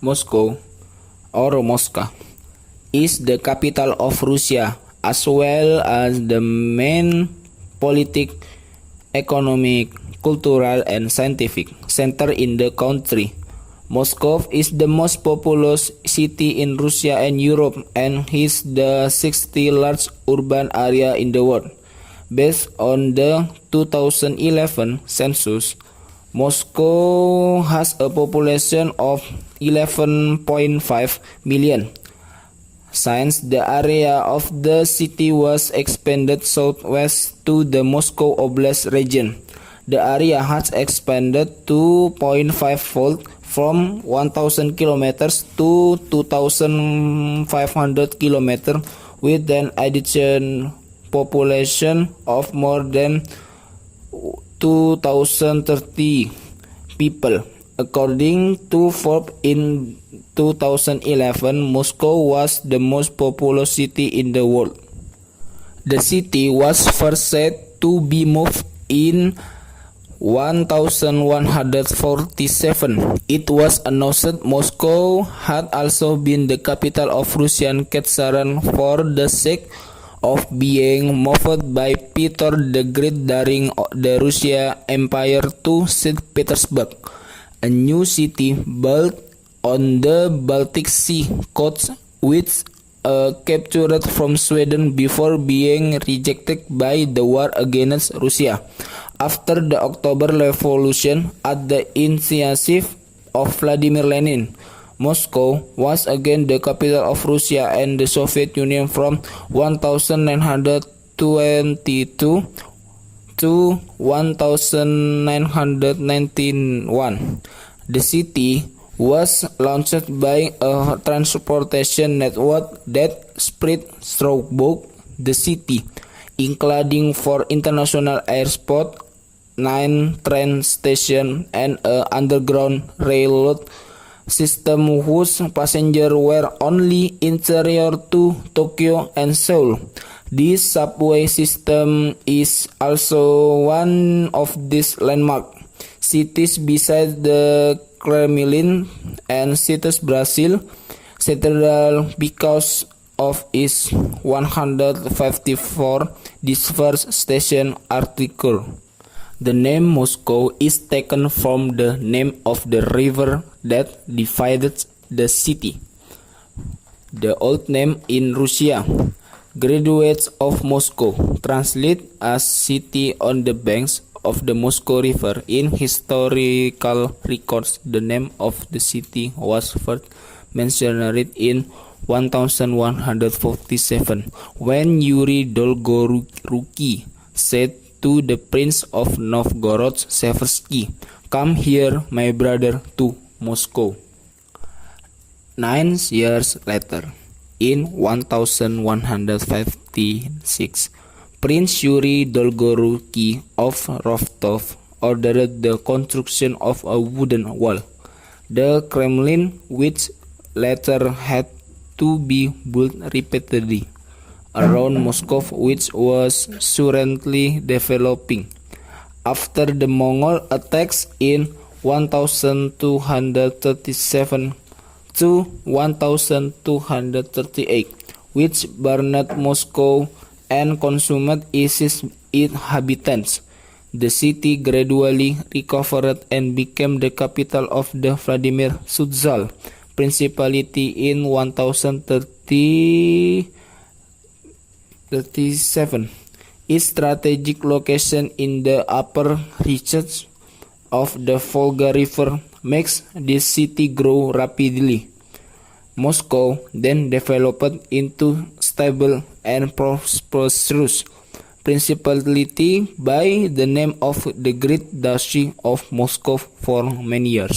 Moscow or Moscow is the capital of Russia, as well as the main politic, economic, cultural, and scientific center in the country. Moscow is the most populous city in Russia and Europe, and is the 60th largest urban area in the world. Based on the 2011 census, Moscow has a population of 11.5 million. Since the area of the city was expanded southwest to the Moscow Oblast region, the area has expanded 2.5-fold from 1,000 kilometers to 2,500 kilometers, with an additional population of more than 2,030 people. According to Forbes in 2011, Moscow was the most populous city in the world. The city was first said to be moved in 1147. It was announced Moscow had also been the capital of Russian Khazaran for the sake of being moved by Peter the Great during the Russian Empire to St. Petersburg, a new city built on the Baltic Sea coast, which captured from Sweden before being rejected by the war against Russia. After the October Revolution, at the initiative of Vladimir Lenin, Moscow was again the capital of Russia and the Soviet Union from 1922 to 1991. The city was launched by a transportation network that spread throughout the city, including 4 international airports, 9 train stations, and an underground railroad system whose passengers were only interior to Tokyo and Seoul. This subway system is also one of these landmark cities besides the Kremlin and cities Brazil Cathedral because of its 154 diverse station article. The name Moscow is taken from the name of the river that divided the city. The old name in Russia, Graduates of Moscow, translate as city on the banks of the Moscow River. In historical records, the name of the city was first mentioned in 1147 when Yuri Dolgoruki said to the Prince of Novgorod Seversky, "Come here, my brother, to Moscow." 9 years later, in 1156, Prince Yuri Dolgoruki of Rostov ordered the construction of a wooden wall, the Kremlin, which later had to be built repeatedly around Moscow, which was currently developing. After the Mongol attacks in 1237 to 1238, which burned Moscow and consumed its inhabitants, the city gradually recovered and became the capital of the Vladimir Suzdal Principality in 1037. Its strategic location in the upper reaches of the Volga River makes this city grow rapidly. Moscow then developed into stable and prosperous principality by the name of the Great Duchy of Moscow for many years.